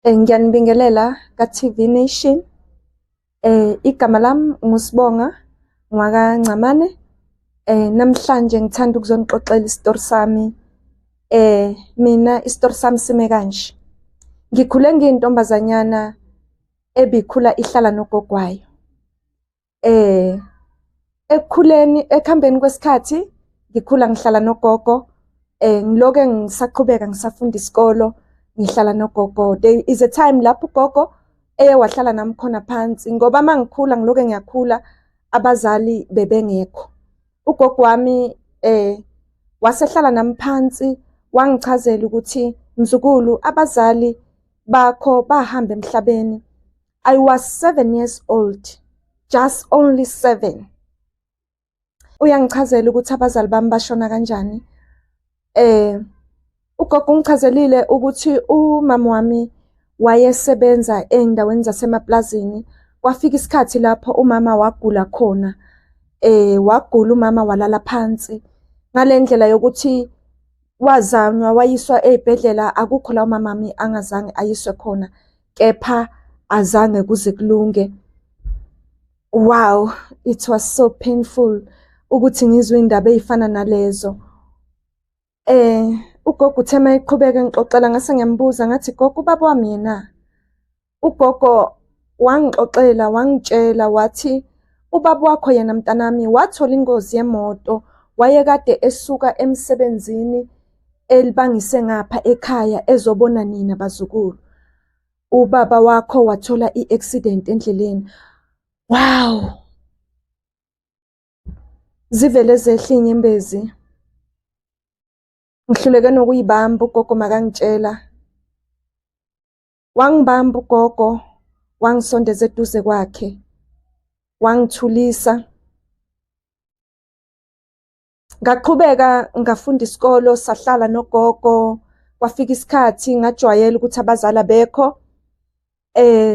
Ngiyanibingelela ka-TV Nation. Igama lami nguSibonga Ncamane. Namhlanje ngithanda ukuzonixoxela isitori sami. Mina isitori sami sime kanje. Ngikhule ngiyintombazanyana ebikhula ihlala nogogo wayo. Ekuhambeni kwesikhathi ngikhula ngihlala nogogo. Ngiloke ngisaqhubeka ngisafunda isikolo ngihlala nogogo. There is a time lapho ugogo wahlala nami khona phansi ngoba mangikhula ngiloke ngiyakhula abazali bebengekho. Ugogo wami wasehlala nami phansi wangichazela ukuthi mzukulu, abazali bakho bahamba emhlabeni. I was 7 years old, just only 7. Uyangichazela ukuthi abazali bami bashona kanjani. Ugogo ungichazelile ukuthi umama wami wayesebenza endaweni zasemaplazini. Kwafika isikhathi lapho umama wagula khona. Wagula umama walala phansi. Ngalendlela yokuthi wazanywa wayiswa ezibhedlela, akukho la umama wami angazange ayiswe khona, kepha azange kuze kulunge. Wow, it was so painful ukuthi ngizwe indaba ezifana nalezo. Ugogo uthe mayiqhubeka ngixoxela ngase ngiyambuza ngathi, gogo ubaba wami yena? Ugogo wangixoxela wangitshela wathi ubaba wakho yena mntanami wathola ingozi yemoto, wayekade esuka emsebenzini elibangise ngapha ekhaya ezobona nina bazukulu. Ubaba wakho wathola i-accident endleleni. Wow, zivele zehla inyembezi. Ngihluleke nokuyibamba. Ugogo makangitshela. Wangibamba ugogo, wangisondeza eduze kwakhe, wangithulisa. Ngaqhubeka ngafunda isikolo, sahlala nogogo. Kwafika isikhathi ngajwayela ukuthi abazali abekho.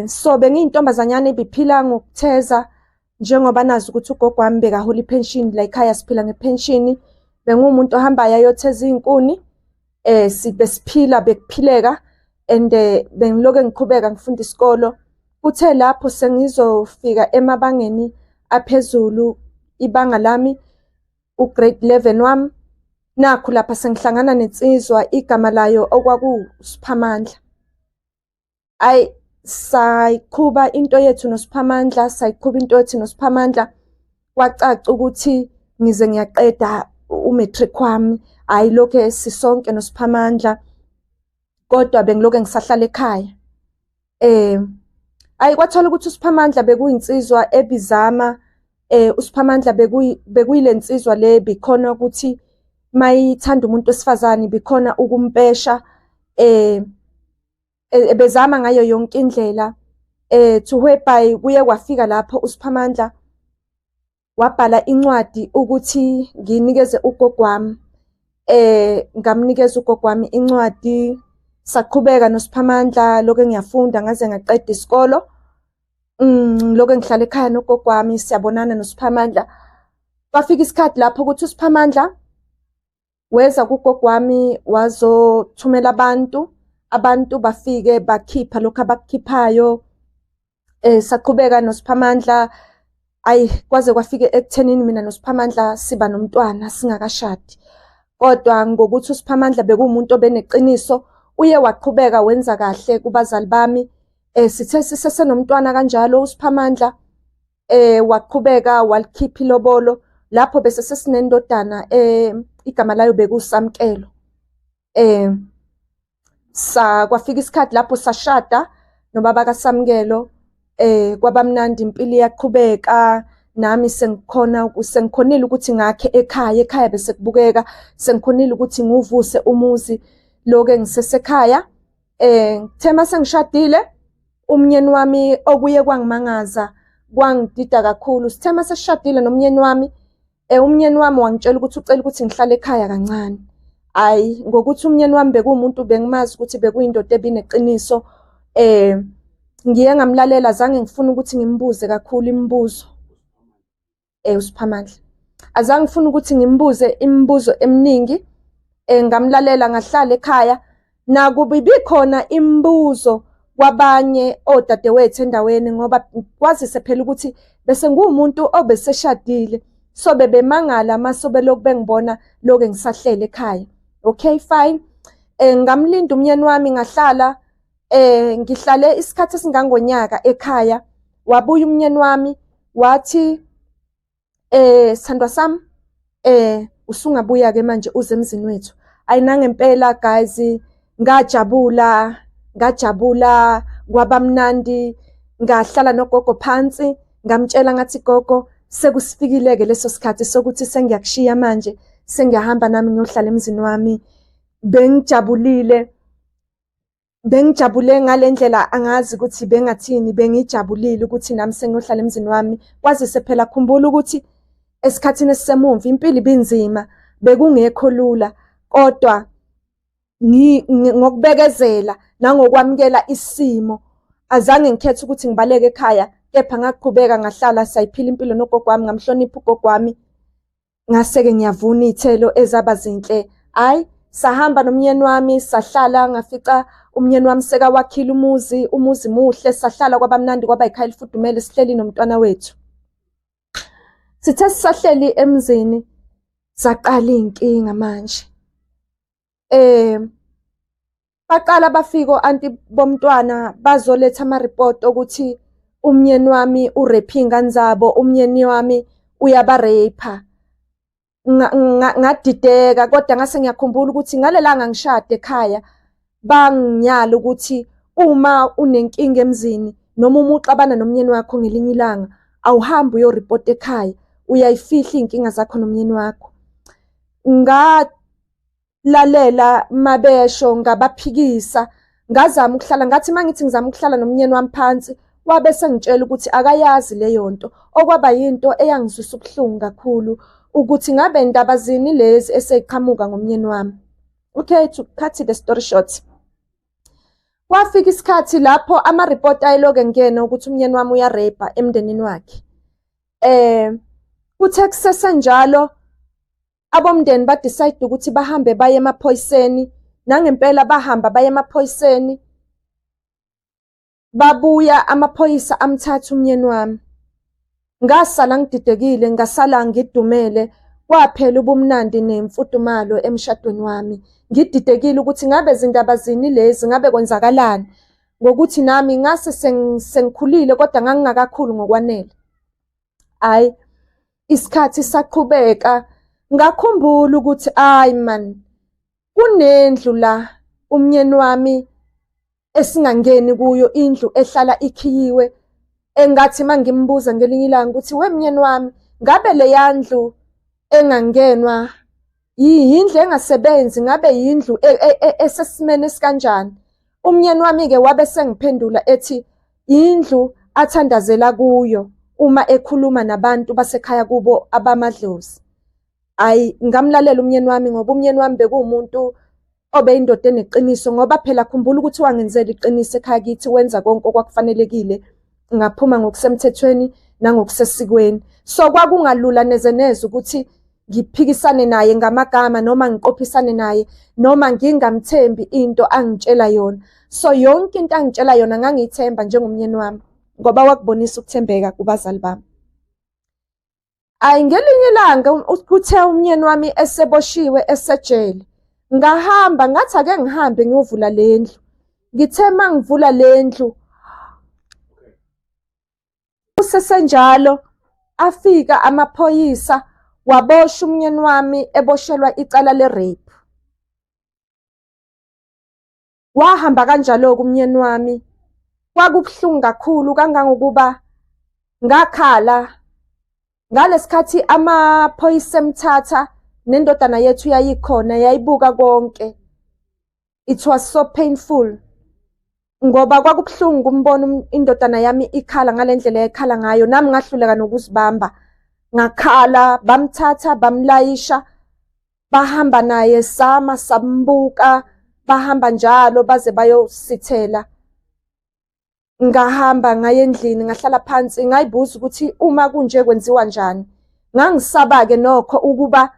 So bengiyintombazanyana ebiphila ngokutheza, njengoba nazi ukuthi ugogo wami bekahola ipension, la ekhaya siphila ngepension. Bengumuntu ohambayo ayotheza izinkuni. Besiphila bekuphileka, and bengiloke ngiqhubeka ngifunda isikolo. Kuthe lapho sengizofika emabangeni aphezulu, ibanga lami ugrade 11 wami, nakho lapha sengihlangana nensizwa igama layo okwakuSiphamandla. Sayiqhuba into yethu noSiphamandla. Kwacaca ukuthi ngize ngiyaqeda umatric wami, lokho sisonke noSiphamandla, kodwa bengiloke ngisahlala ekhaya. Kwathola ukuthi uSiphamandla bekuyinsizwa ebizama. uSiphamandla bekuyile nsizwa le bikhona ukuthi mayithanda umuntu wesifazane bikhona ukumpesha. Bezama ngayo yonke indlela. To whereby kuye kwafika lapho uSiphamandla wabhala incwadi ukuthi nginikeze ugogo wami. Ngamnikeza ugogo wami incwadi. Saqhubeka noSiphamandla, lokho ngiyafunda ngaze ngaqeda isikolo. Lokho ngihlala ekhaya nogogo wami, siyabonana noSiphamandla. Kwafika isikhathi lapho ukuthi uSiphamandla weza kugogo wami wazothumela abantu bafike bakhipha lokho abakukhiphayo. Saqhubeka noSiphamandla. Kwaze kwafika ekuthenini mina noSiphamandla siba nomntwana singakashadi. Kodwa ngokuthi uSiphamandla bekuwumuntu obeneqiniso, uye waqhubeka wenza kahle kubazali bami. Sithe sisesenomntwana kanjalo uSiphamandla waqhubeka walikhipha ilobolo. Lapho bese sesinendodana igama layo bekuSamkelo. Kwafika isikhathi lapho sashada nobaba kaSamkelo. Kwabamnandi, impilo iyaqhubeka. Nami sengikhonile ukuthi ngakhe ekhaya bese kubukeka. Sengikhonile ukuthi nguvuse umuzi loke ngisesekhaya. Thema sengishadile, umnyeni wami okuye kwangimangaza, kwangidida kakhulu. Sithema sesishadile nomnyeni wami, umnyeni wami wangitshela ukuthi ucela ukuthi ngihlale ekhaya kancane. Ngokuthi umnyeni wami bekuwumuntu bengimazi ukuthi bekuyindoda ebineqiniso. Ngiye ngamlalela, azange ngifuna ukuthi ngimbuze kakhulu imibuzo. uSiphamandla azange ngifuna ukuthi ngimbuze imibuzo eminingi. Ngamlalela ngahlala ekhaya. Nakuba ibikhona imibuzo kwabanye odadewethu endaweni, ngoba kwazise phela ukuthi bese ngumuntu obeseshadile, so bebemangala mase beloku bengibona lokho ngisahlele ekhaya. Okay, fine. Ngamlinda umyeni wami ngahlala, ngihlale isikhathi esingangonyaka ekhaya. Wabuya umyeni wami wathi, sithandwa sami, usungabuya-ke manje uze emzini wethu. Ayi nangempela guys, ngajabula, kwabamnandi, ngahlala nogogo phansi, ngamtshela ngathi gogo, sekusifikile-ke leso sikhathi sokuthi sengiyakushiya manje, sengiyahamba nami ngiyohlala emzini wami. Bengijabule ngale ndlela, angazi ukuthi bengathini, bengijabulile ukuthi nami sengiyohlala emzini wami. Kwazise phela khumbula ukuthi esikhathini esisemuva impilo ibinzima, bekungekho lula, kodwa ngokubekezela nangokwamukela isimo, azange ngikhethe ukuthi ngibaleke ekhaya, kepha ngaqhubeka ngahlala sayiphila impilo nogogo wami, ngamhlonipha ugogo wami, ngase-ke ngiyavuna iy'thelo ezaba zinhle. Hayi, sahamba nomyeni wami, sahlala, ngafica umyeni wami sekawakhile umuzi muhle, sahlala kwabamnandi, kwaba ikhaya elifudumele, sihleli nomntwana wethu. Sithe sisahleli emzini, zaqala iy'nkinga manje. Baqala bafika o-anti bomntwana bazoletha ama-report ukuthi umyeni wami urephe iy'ngane zabo, umyeni wami uyaba-rape. Ngadideka, kodwa ngase ngiyakhumbula ukuthi ngalelanga ngishada ekhaya, banginyala ukuthi uma unenkinga emzini noma uma uxabana nomyeni wakho ngelinye ilanga, awuhambi uyoripota ekhaya, uyayifihla iy'nkinga zakho nomyeni wakho. Ngalalela mabesho, ngabaphikisa, ngazama ukuhlala, ngathi mangithi ngizama ukuhlala nomyeni wami phansi, wabe sengitshela ukuthi akayazi leyo nto, okwaba yinto eyangizwisa ubuhlungu kakhulu, ukuthi ngabe ndaba zini lezi eseyiqhamuka ngomyeni wami. Okay, to cut the story short, kwafika isikhathi lapho ama-report ayeloke ngena ukuthi umyeni wami uyarepa emndenini wakhe. Kuthe kusesenjalo, abomndeni badecide ukuthi bahambe baye emaphoyiseni, nangempela bahamba baye emaphoyiseni. Babuya amaphoyisa amthatha umyeni wami. Ngasala ngididekile, ngasala ngidumele, kwaphela ubumnandi nemfudumalo emshadweni wami. Ngididekile ukuthi ngabe zindaba zini lezi, ngabe kwenzakalani, ngokuthi nami ngase sengikhulile kodwa ngangingakakhulu ngokwanele. Hayi, isikhathi saqhubeka, ngakhumbula ukuthi hayi man, kunendlu la umyeni wami esingangeni kuyo, indlu ehlala ikhiyiwe. Engathi mangimbuza ngelinye ilanga ukuthi we myeni wami, ngabe le yandlu engangenwa yindlu engasebenzi, ngabe yindlu esesimene esikanjani? Umyeni wami-ke wabe sengiphendula ethi indlu athandazela kuyo uma ekhuluma nabantu basekhaya kubo abamadlozi. Hayi, ngamlalela umyeni wami ngoba umyeni wami bekuwumuntu obeyindoda eneqiniso, ngoba phela khumbula ukuthi wangenzela iqiniso ekhaya kithi, wenza konke okwakufanelekile, ngaphuma ngokusemthethweni nangokusesikweni. So kwakungalula neze neze ukuthi ngiphikisane naye ngamagama noma ngiqophisane naye noma ngingamthembi into angitshela yona. So yonke into angitshela yona ngangiyithemba njengomyeni wami, ngoba wakubonisa ukuthembeka kubazali bami. Ayi, ngelinye ilanga kuthe umyeni wami eseboshiwe esejele, ngahamba ngathi ake ngihambe ngiyovula le ndlu. Ngithe mangivula le ndlu, kusesenjalo afika amaphoyisa, wabosha umyeni wami, eboshelwa icala le-rape. Wahamba kanjalo-ke umyeni wami, kwakubuhlungu kakhulu kangangokuba ngakhala. Ngalesikhathi amaphoyisa emthatha, nendodana yethu yayikhona, yayibuka konke. It was so painful, ngoba kwakubuhlungu umbona indodana yami ikhala ngale ndlela ekhala ngayo. Nami ngahluleka nokuzibamba, ngakhala. Bamthatha bamlayisha, bahamba naye, sambuka, bahamba njalo baze bayosithela. Ngahamba ngaye endlini, ngahlala phansi, ngayibuza ukuthi uma kunje kwenziwa njani. Ngangisaba-ke nokho ukuba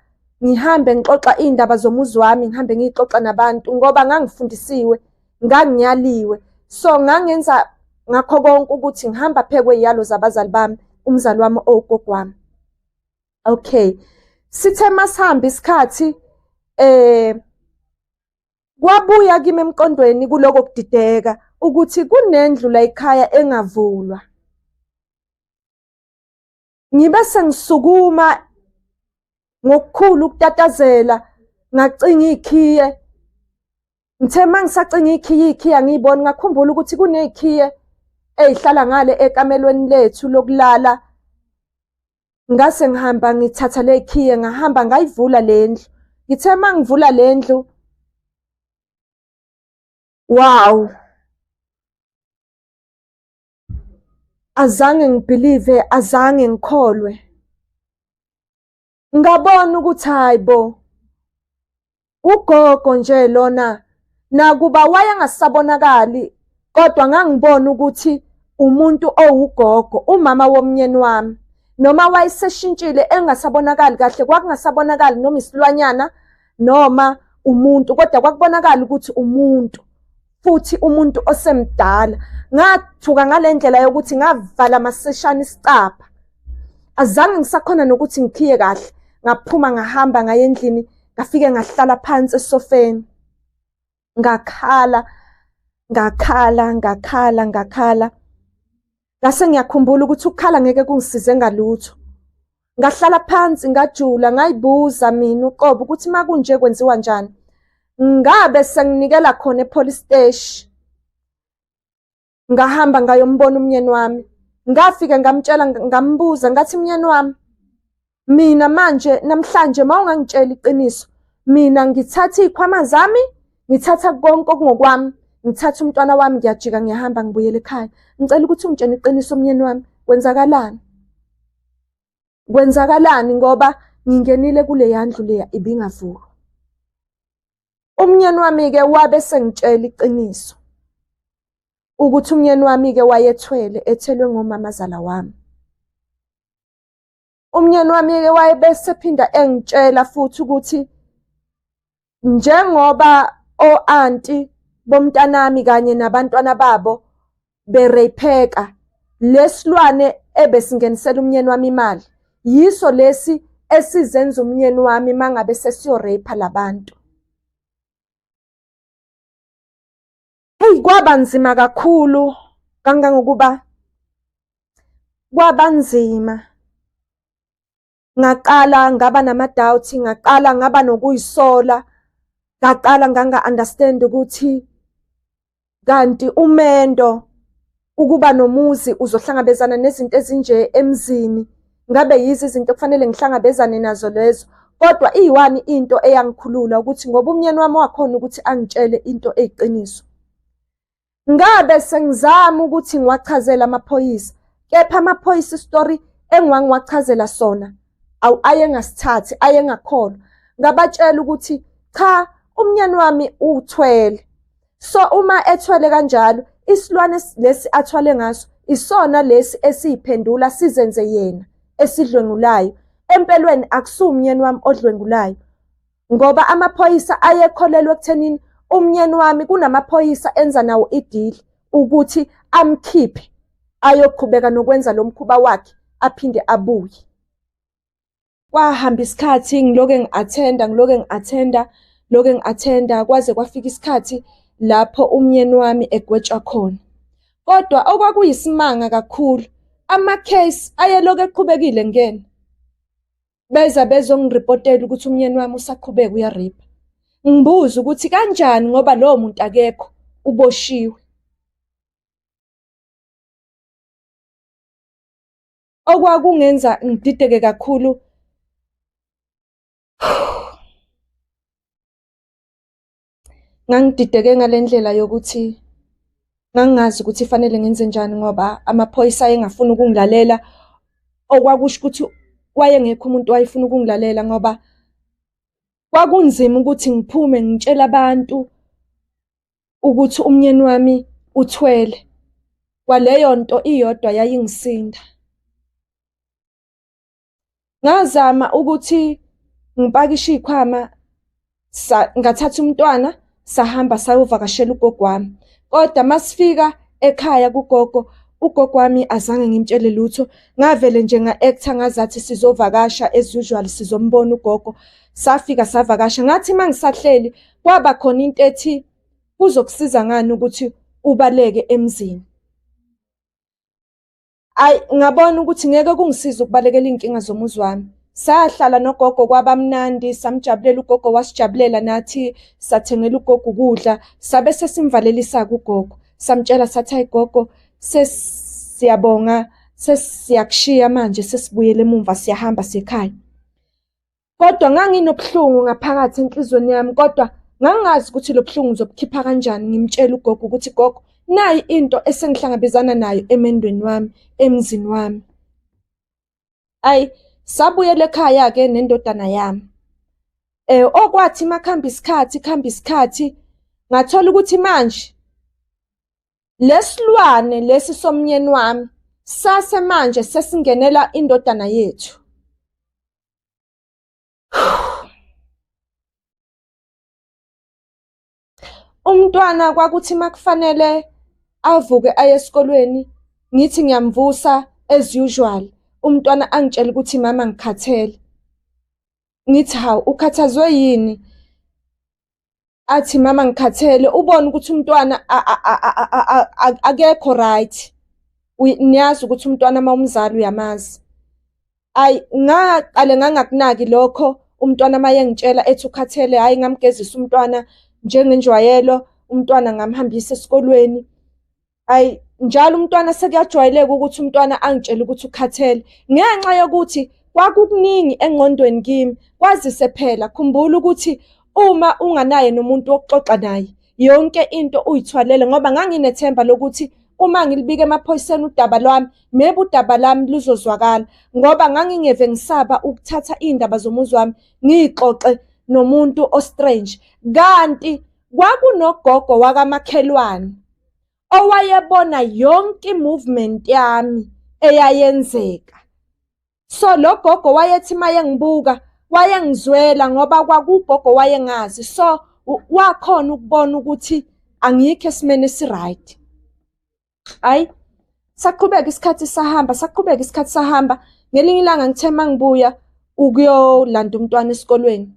ngihambe ngixoxa iy'ndaba zomuzi wami, ngihambe ngiyixoxa nabantu, ngoba ngangifundisiwe, nganginyaliwe. So ngangenza ngakho konke ukuthi ngihamba phekwe iyalo zabazali bami, umzali wami ogogo wami. Okay, sithe masihamba isikhathi kwabuya kimi emqondweni kuloko kudideka ukuthi kunendlu la ekhaya engavulwa. Ngibe sengisukuma ngokukhulu ukutatazela, ngacinga ikhiye. Ngithe mangisacinga ikhiye angiyiboni, ngakhumbula ukuthi kunezikhiye ezihlala ngale ekamelweni lethu lokulala. Ngase ngihamba ngithatha le ikhiye, ngahamba ngayivula le ndlu. Ngithe mangivula le ndlu, wow, azange ngibelieve, azange ngikholwe. Ngabona ukuthi hayibo, ugogo nje lona, nakuba wayengasabonakali, kodwa ngangibona ukuthi umuntu owugogo, umama womnyeni wami. Noma wayeseshintshile engasabonakali kahle, kwakungasabonakali noma isilwanyana noma umuntu, kodwa kwakubonakala ukuthi umuntu, futhi umuntu osemdala. Ngathuka ngalendlela yokuthi ngavala amaseshana isicapha. Azange ngisakhona nokuthi ngikhiye kahle. Ngaphuma ngahamba ngaya endlini, ngafike ngahlala phansi esofeni. Ngakhala. Ngase ngiyakhumbula ukuthi ukukhala ngeke kungisize ngalutho. Ngahlala phansi ngajula, ngayibuza mina uqobo ukuthi makunje kwenziwa njani. Ngabe senginikela khona epolice station. Ngahamba ngayombona umnyeni wami. Ngafika ngamtshela, ngambuza ngathi umnyeni wami, mina manje namhlanje mawungangitshela iqiniso, mina ngithatha izikhwama zami, ngithatha konke okungokwami, ngithatha umntwana wami ngiyajika ngiyahamba ngibuyela ekhaya. Ngicela ukuthi ungitshele iqiniso umnyeni wami, kwenzakalani? Kwenzakalani ngoba ngingenile kule yandlu leya ibingavulwa. Umnyeni wami-ke wabe sengitshela iqiniso ukuthi umnyeni wami-ke wayethwele, ethelwe ngomamazala wami. Umnyeni wami-ke wayebesephinda engitshela futhi ukuthi njengoba o-anti bomntanami kanye nabantwana babo bereypheka, lesilwane ebesingenisela umnyeni wami imali, yiso lesi esizenza umnyeni wami mangabe sesiyoreypha labantu. Hey, kwaba nzima kakhulu, kangangokuba kwaba nzima. Ngaqala ngaba nama-doubt, ngaqala ngaba nokuyisola, ngaqala nganga-understand ukuthi kanti umendo, ukuba nomuzi uzohlangabezana nezinto ezinje emzini. Ngabe yizo izinto kufanele ngihlangabezane nazo lezo. Kodwa iyiwani into eyangikhulula ukuthi ngoba umnyeni wami wakhona ukuthi angitshele into eyiqiniso. Ngabe sengizama ukuthi ngiwachazela amaphoyisa, kepha amaphoyisa istory engiwachazela sona ayengasithathi, ayengakholwa. Ngabatshela ukuthi cha, umnyeni wami uthwele. So uma ethwele kanjalo, isilwane lesi athwale ngaso isona lesi esiyiphendula sizenze yena esidlwengulayo. Empelweni akusumnyeni wami odlwengulayo, ngoba amaphoyisa ayekholelwa ekuthenini umnyeni wami kunamaphoyisa enza nawo idili ukuthi amkhiphe ayoqhubeka nokwenza lo mkhuba wakhe aphinde abuye. Kwahamba isikhathi ngiloke ngi-attenda kwaze kwafika isikhathi lapho umnyeni wami egwetshwa khona. Kodwa okwakuyisimanga kakhulu, ama-case ayeloke eqhubekile ngena. Beza bezongiripotela ukuthi umnyeni wami usaqhubeka uyaripha. Ngibuza ukuthi kanjani ngoba lowo muntu akekho, uboshiwe. Okwakungenza ngidideke kakhulu, ngangidideke ngalendlela yokuthi ngangazi ukuthi fanele ngenze njani ngoba amaphoyisa ayengafuni ukungilalela. Okwakusho ukuthi wayengekho umuntu wayefuna ukungilalela ngoba kwakunzima ukuthi ngiphume ngitshela abantu ukuthi umnyeni wami uthwele. Kwaleyo nto iyodwa yayingisinda. Ngazama ukuthi ngipakishe izikhwama, ngathatha umntwana sahamba sayovakashela ugogo wami. Kodwa masifika ekhaya kugogo, ugogo wami azange ngimtshele lutho. Ngavele nje nga-actor ngazathi sizovakasha as usual, sizombona ugogo. Safika savakasha, ngathi mangisahleli kwaba khona into ethi kuzokusiza ngani ukuthi ubaleke emzini. Ngabona ukuthi ngeke kungisiza ukubalekela iy'nkinga zomuzi wami. Sahlala nogogo kwaba mnandi, samjabulela ugogo, wasijabulela nathi, sathengela ugogo ukudla, sabe sesimvalelisa-ke ugogo. Samtshela sathi, hayi gogo, siyabonga, sesiyakushiya manje, sesibuyele emumva, siyahamba siyekhaya. Kodwa nganginobuhlungu ngaphakathi enhlizweni yami, kodwa ngangazi ukuthi lo buhlungu ngizobukhipha kanjani. Ngimtshela ugogo ukuthi gogo, nayi into esengihlangabezana nayo emendweni wami, emzini wami. Sabuyela ekhaya-ke nendodana yami. Okwathi makuhamba isikhathi, ngathola ukuthi manje lesilwane lesi somnyeni wami sase manje sesingenela indodana yethu. Umntwana kwakuthi makufanele avuke aye esikolweni, ngithi ngiyamvusa as usual. Umntwana angitshela ukuthi mama ngikhathele. Ngithi hawu, ukhathazwe yini? Athi mama ngikhathele. Ubone ukuthi umntwana akekho right. Niyazi ukuthi umntwana uma umzali uyamazi. Ngaqale ngangakunaki lokho. Umntwana uma yengitshela ethi ukhathele, hhayi ngamgezisa umntwana njengenjwayelo. Umntwana ngamhambisa esikolweni. Njalo umntwana sekuyajwayeleka ukuthi umntwana angitshele ukuthi ukhathele. Ngenxa yokuthi kwakukuningi engqondweni kimi, kwazise phela. Khumbula ukuthi uma unganaye nomuntu wokuxoxa naye, yonke into uyithwalele, ngoba nganginethemba lokuthi uma ngilibika emaphoyiseni udaba lwami, maybe udaba lami luzozwakala, ngoba ngangingeve ngisaba ukuthatha iy'ndaba zomuzi wami ngiyixoxe nomuntu o-strange. Kanti kwakunogogo wakamakhelwane owayebona yonke i-movement yami eyayenzeka. So lo gogo wayethi mayengibuka wayengizwela, ngoba kwakugogo wayengazi. So wakhona ukubona ukuthi angikho esimeni esi-right. Saqhubeka isikhathi sahamba. Ngelinye ilanga ngithe mangibuya ukuyolanda umntwana esikolweni,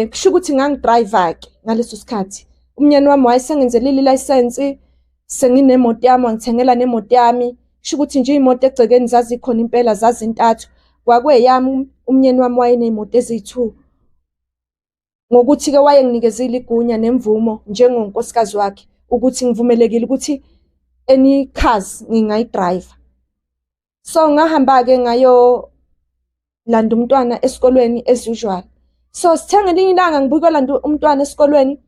kusho ukuthi ngangidrayiva-ke ngaleso sikhathi. Umnyeni wami wayesengenzelile ilayisensi, senginemoto yami, wangithengela nemoto yami. Kusho ukuthi nje iy'moto egcekeni zazikhona impela, zazintathu. Kwakweyami, umnyeni wami wayeney'moto ezi-2. Ngokuthi-ke wayenginikezile igunya nemvumo njengonkosikazi wakhe ukuthi ngivumelekile ukuthi any cars ngingayidrayiva. So ngahamba-ke ngayolanda umntwana esikolweni as usual. So sithe ngelinye ilanga ngibuye uyolanda umntwana esikolweni,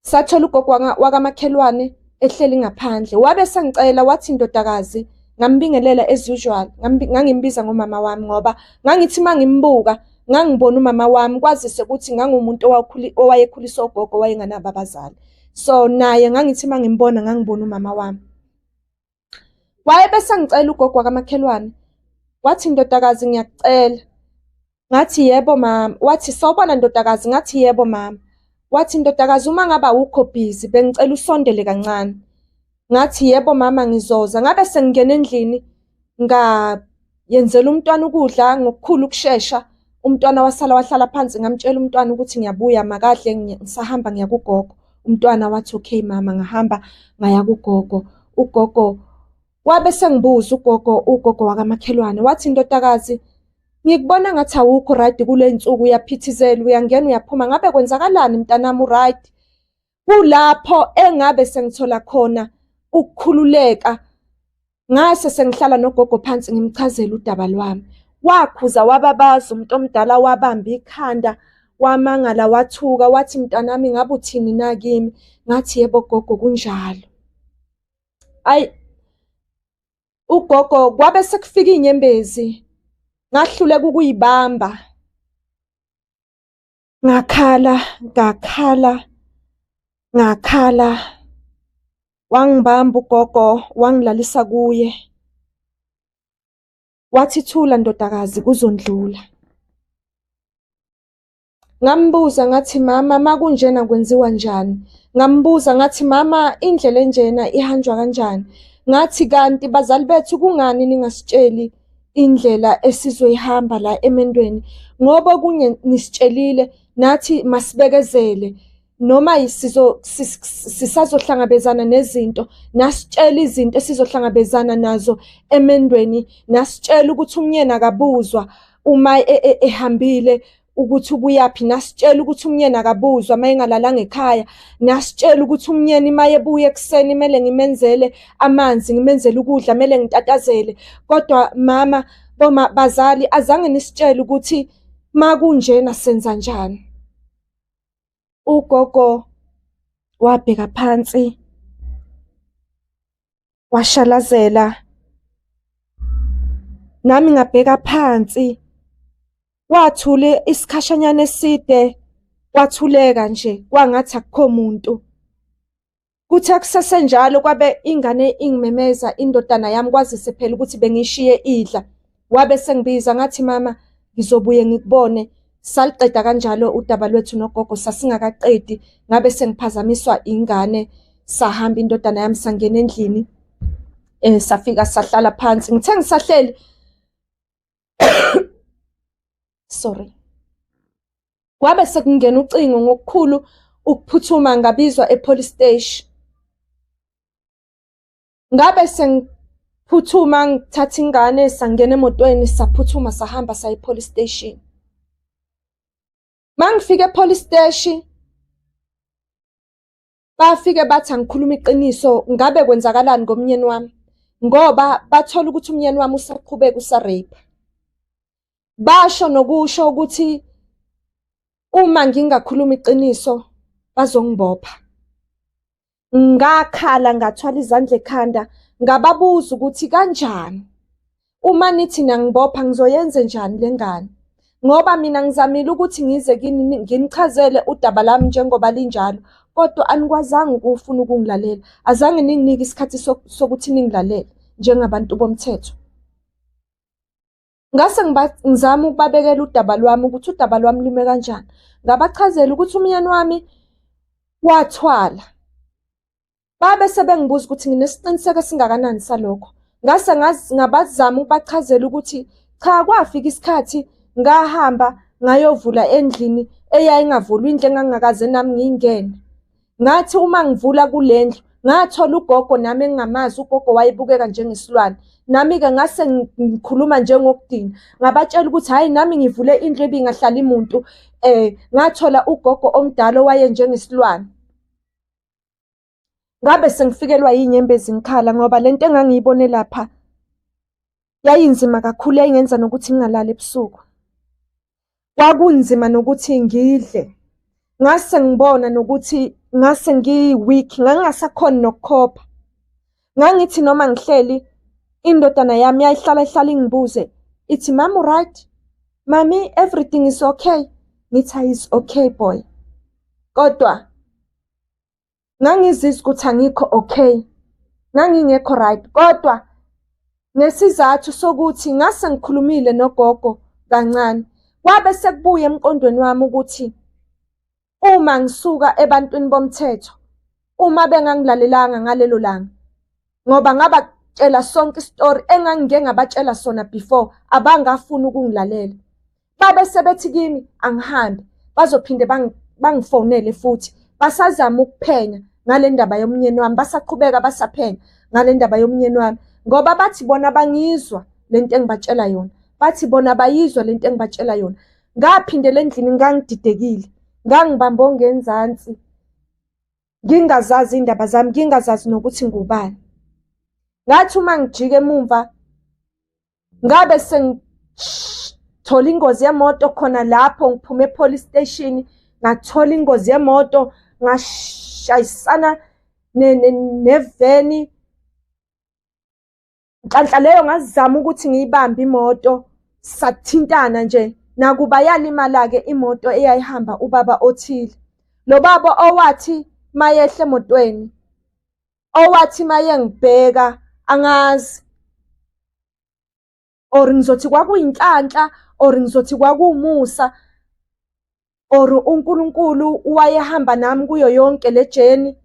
sathola ugogo wakamakhelwane ehleli ngaphandle. Wabe sengicela, wathi ndodakazi, ngambingelela as usual. Ngangimbiza ngomama wami ngoba ngangithi mangimbuka ngangibona umama wami, kwazise ukuthi ngangumuntu owayekhulisa ugogo, owayenganabo abazali. So naye ngangithi mangimbona ngangibona umama wami. Wayebe sengicela ugogo wakamakhelwane, wathi ndodakazi ngiyakucela. Ngathi yebo mama. Wathi sawubona ndodakazi? Ngathi yebo mama. Wathi ndodakazi, uma ngabe awukho busy bengicela usondele kancane. Ngathi yebo mama, ngizoza. Ngabe sengingena endlini ngayenzela umntwana ukudla ngokukhulu ukushesha. Umntwana wahlala phansi, ngamtshela umntwana ukuthi ngiyabuya, makadle, ngisahamba ngiya kugogo. Umntwana wathi okay mama, ngahamba ngaya kugogo. Ugogo wabe sengibuza ugogo wakamakhelwane, wathi ndodakazi, ngikubona ngathi awukho right kule nsuku, uyaphithizela, uyangena uyaphuma, ngabe kwenzakalani mntanami, right? Kulapho engabe sengithola khona ukukhululeka. Ngase sengihlala nogogo phansi ngimchazela udaba lwami. Wakhuza wababaza, umuntu omdala wabamba ikhanda, wamangala, wathuka, wathi mntanami ngabe uthini na kimi? Ngathi yebo gogo, kunjalo. Ugogo kwabe sekufika inyembezi, ngahluleka ukuyibamba. Ngakhala. Wangibamba ugogo, wangilalisa kuye. Wathi thula ndodakazi, kuzondlula. Ngambuza ngathi, mama, makunjena kwenziwa njani? Ngambuza ngathi, mama, indlela enjena ihanjwa kanjani? Ngathi, kanti bazali bethu kungani ningasitsheli indlela esizoyihamba la emendweni? Ngoba kunye nisitshelile nathi masibekezele noma sisazohlangabezana nezinto, nasitshela izinto esizohlangabezana nazo emendweni, nasitshela ukuthi umnyeni akabuzwa uma ehambile ukuthi ubuyaphi, nasitshela ukuthi umnyeni akabuzwa uma engalalanga ekhaya, nasitshela ukuthi umnyeni uma ebuya ekuseni kumele ngimenzele amanzi, ngimenzele ukudla, kumele ngitatazele. Kodwa mama, bazali, azange nisitshele ukuthi makunjena senza njani. Ugogo wabheka phansi, washalazela, nami ngabheka phansi. Wathule isikhashanyana eside, wathuleka nje, kwangathi akukho muntu. Kuthe kusesenjalo kwabe ingane ingimemeza, indodana yami, kwazise phela ukuthi bengishiye idla. Wabe sengibiza ngathi, mama, ngizobuye ngikubone. Saliqeda kanjalo udaba lwethu nogogo, sasingakaqedi. Ngabe sengiphazamiswa ingane, sahamba indodana yami sangena endlini, safika sahlala phansi. Ngithe ngisahleli sorry. Kwabe sekungena ucingo ngokukhulu ukuphuthuma, ngabizwa epolice station. Ngabe sengiphuthuma ngithatha ingane, sangena emotweni, saphuthuma sahamba saya epolice station. Mangifika epolice station, bafike bathi angikhuluma iqiniso, ngabe kwenzakalani ngomnyeni wami, ngoba bathola ukuthi umnyeni wami usaqhubeka usarape. Basho nokusho ukuthi uma ngingakhuluma iqiniso bazongibopha. Ngakhala, ngathwala izandla ekhanda, ngababuza ukuthi kanjani, uma nithi nangibopha ngizoyenze njani lengane, ngoba mina ngizamile ukuthi ngize kini nginichazele udaba lami njengoba linjalo, kodwa anikwazanga ukufuna ukungilalela. Azange ninginike isikhathi sokuthi ningilalele njengabantu bomthetho. Ngase ngizama ukubabekela udaba lwami ukuthi udaba lwami lume kanjani. Ngabachazela ukuthi umyeni wami wathwala. Babe sebengibuza ukuthi nginesiqiniseko esingakanani salokho. Ngase ngabazama ukubachazela ukuthi cha, kwafika isikhathi ngahamba ngayovula endlini eyayingavulwa, indlu engangakaze nami ngiyingene. Ngathi uma ngivula kulendlu ngathola ugogo nami engingamazi. Ugogo wayebukeka njengesilwane. Nami-ke ngase ngikhuluma njengokudina, ngabatshela ukuthi hhayi, nami ngivule indlu ebingahlali muntu. Ngathola ugogo omdala owaye njengesilwane. Ngabe sengifikelwa yinyembezi ngikhala ngoba lento engangiyibone lapha yayinzima kakhulu, yayingenza nokuthi ngingalali ebusuku. Kwakunzima nokuthi ngidle. Ngase ngibona nokuthi ngase ngiyi-weak, ngangingasakhoni nokukhopha. Ngangithi noma ngihleli, indodana yami yayihlala ingibuze, ithi, mama, right? Mami, everything is okay? Ngithi, is okay boy. Kodwa ngangizizwa ukuthi angikho okay, ngangingekho right. Kodwa nesizathu sokuthi ngase ngikhulumile nogogo kancane, kwabe sekubuya emqondweni wami ukuthi uma ngisuka ebantwini bomthetho, uma bengangilalelanga ngalelo langa, ngoba ngabatshela sonke istory engangike ngabatshela sona before, abangafuni ukungilalela. Babe sebethi kimi angihambe, bazophinde bangifonele futhi, basazama ukuphenya ngale ndaba yomnyeni wami, basaqhubeka basaphenya ngale ndaba yomnyeni wami, ngoba bathi bona bangizwa lento engibatshela yona, bathi bona bayizwa lento engibatshela yona. Ngaphindela endlini ngangididekile, ngangibambe ongenzansi, ngingazazi indaba zami, ngingazazi nokuthi ngubani. Ngathi uma ngijika emumva, ngabe sengithola ingozi yemoto khona lapho ngiphume epolice station. Ngathola ingozi yemoto, ngashayisana neveni. Nhlanhla leyo ngazama ukuthi ngiyibambe imoto, sathintana nje. Nakuba yalimala-ke imoto eyayihamba ubaba othile. Lo baba owathi mayehla emotweni, owathi mayengibheka, angazi, or ngizothi kwakuyinhlanhla or ngizothi kwakuwumusa. or uNkulunkulu wayehamba nami kuyo yonke le journey,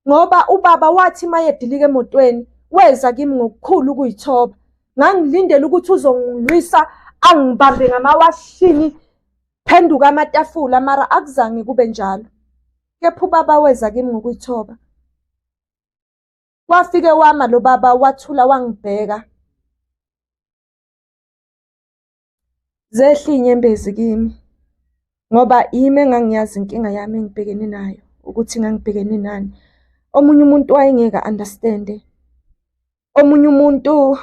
ngoba ubaba wathi mayedilika emotweni weza kimi ngokukhulu ukuyithoba. Ngangilindele ukuthi uzongilwisa angibambe ngamawashini phenduka amatafula, mara akuzange kube njalo. Kepha ubaba weza kimi ngokuyithoba. Wafike wama lo baba wathula wangibheka. Zehla inyembezi kimi ngoba yimi engangiyazi inkinga yami engibhekene nayo ukuthi ngangibhekene nani. Omunye umuntu wayengeke understand. Omunye umuntu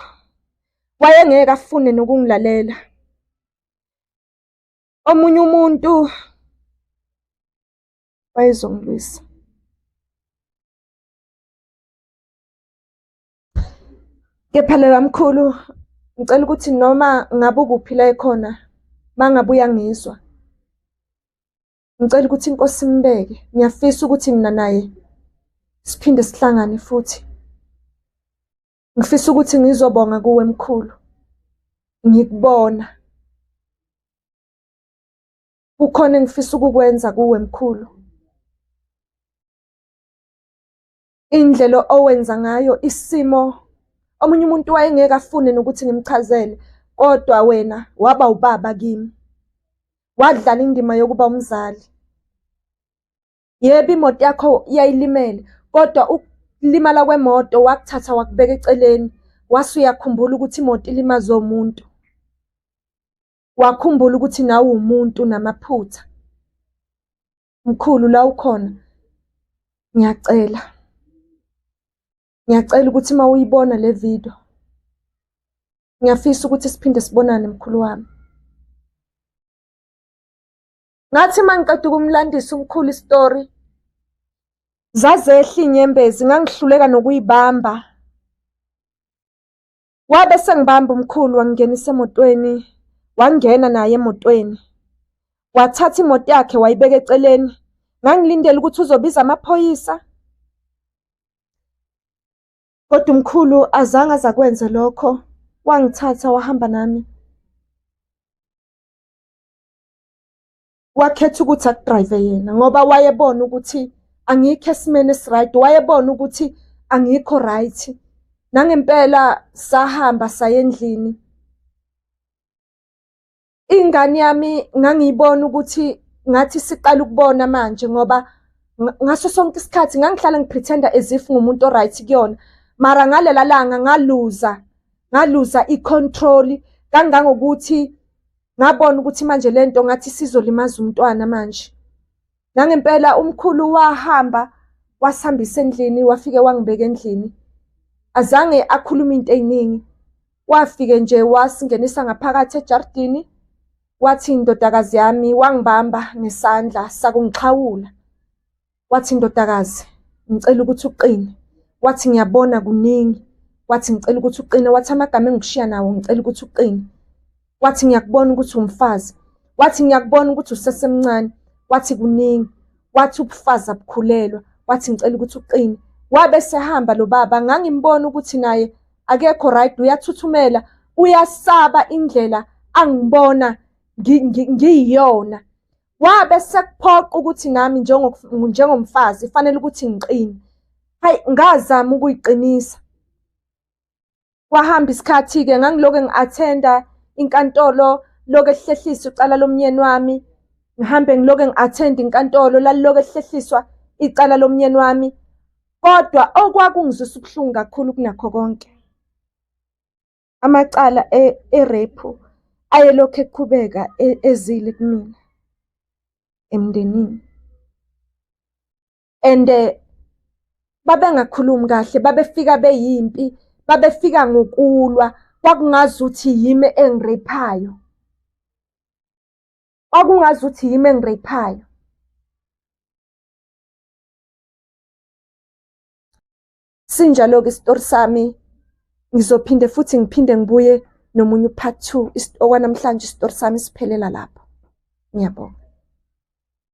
wayengeke afune nokungilalela. Omunye umuntu wayezongilwisa. Kepha lela mkhulu, ngicela ukuthi noma ngabe ukuphi la ekhona, mangabe uyangizwa, ngicela ukuthi inkosi imbeke. Ngiyafisa ukuthi mina naye siphinde sihlangane futhi. Ngifisa ukuthi ngizobonga kuwe mkhulu, ngikubona. Kukhona engifisa ukukwenza kuwe mkhulu. Indlela owenza ngayo isimo, omunye umuntu wayengeke afune nokuthi ngimchazele, kodwa wena waba ubaba kimi. Wadlala indima yokuba umzali. Yebo imoto yakho yayilimele, kodwa ukulimala kwemoto wakuthatha wakubeka eceleni. Wase uyakhumbula ukuthi imoto ilimaze umuntu. Wakhumbula ukuthi nawe umuntu namaphutha. Mkhulu la ukhona, ngiyacela ukuthi uma uyibona le video, ngiyafisa ukuthi siphinde sibonane mkhulu wami. Ngathi mangiqeda ukumlandisa umkhulu istory, zazehla inyembezi, ngangihluleka nokuyibamba. Wabe sengibamba umkhulu wangingenisa emotweni, wangena naye emotweni. Wathatha imoto yakhe wayibeka eceleni. Ngangilindele ukuthi uzobiza amaphoyisa, kodwa umkhulu azange azakwenze lokho. Wangithatha wahamba nami. Wakhetha ukuthi akudrive yena ngoba wayebona ukuthi angikho esimene esiright, wayebona ukuthi angikho right. Nangempela sahamba saya endlini. Ingane yami ngangiyibona ukuthi ngathi siqala ukubona manje ngoba ngaso sonke isikhathi ngangihlala ngipretenda as if ngumuntu oright kuyona, mara ngalela langa ngaluza icontrol kangangokuthi ngabona ukuthi manje lento ngathi sizolimaza umntwana manje. Nangempela umkhulu wahamba wasihambisa endlini, wafike wangibeka endlini. Azange akhuluma into eziningi. Wafike nje wasingenisa ngaphakathi ejardini. Wathi indodakazi yami, wangibamba ngesandla sakungixhawula. Wathi indodakazi, ngicela ukuthi uqine. Wathi ngiyabona kuningi. Wathi ngicela ukuthi uqine. Wathi amagama engikushiya nawo ngicela ukuthi uqine. Wathi ngiyakubona ukuthi umfazi. Wathi ngiyakubona ukuthi usesemncane. Wathi kuningi. Wathi ubufazi abukhulelwa. Wathi ngicela ukuthi uqine. Wabe sehamba lo baba, ngangimbona ukuthi naye akekho right, uyathuthumela, uyasaba indlela angibona ngiyiyona. Wabe sekuphoqa ukuthi nami njengomfazi fanele ukuthi ngiqine. Hayi, ngazama ukuyiqinisa. Kwahamba isikhathi ke ngangiloke ngi-attenda inkantolo loke ehlehliswa icala lomnyeni wami. Ngihambe ngiloke ngi-attend inkantolo laliloke ehlehliswa icala lomnyeni wami. Kodwa okwakungizwisa ubuhlungu kakhulu kunakho konke, amacala e-rape ayelokhu eqhubeka ezile kumina emndenini. And babengakhulumi kahle, babefika beyimpi, babefika ngokulwa. Kwakungazuthi yimi engirephayo. Kwakungazuthi yimi engirephayo. Sinjalo-ke isitori sami, ngizophinde futhi ngibuye nomunye part 2 okwanamhlanje isitori sami siphelela lapho. Ngiyabonga.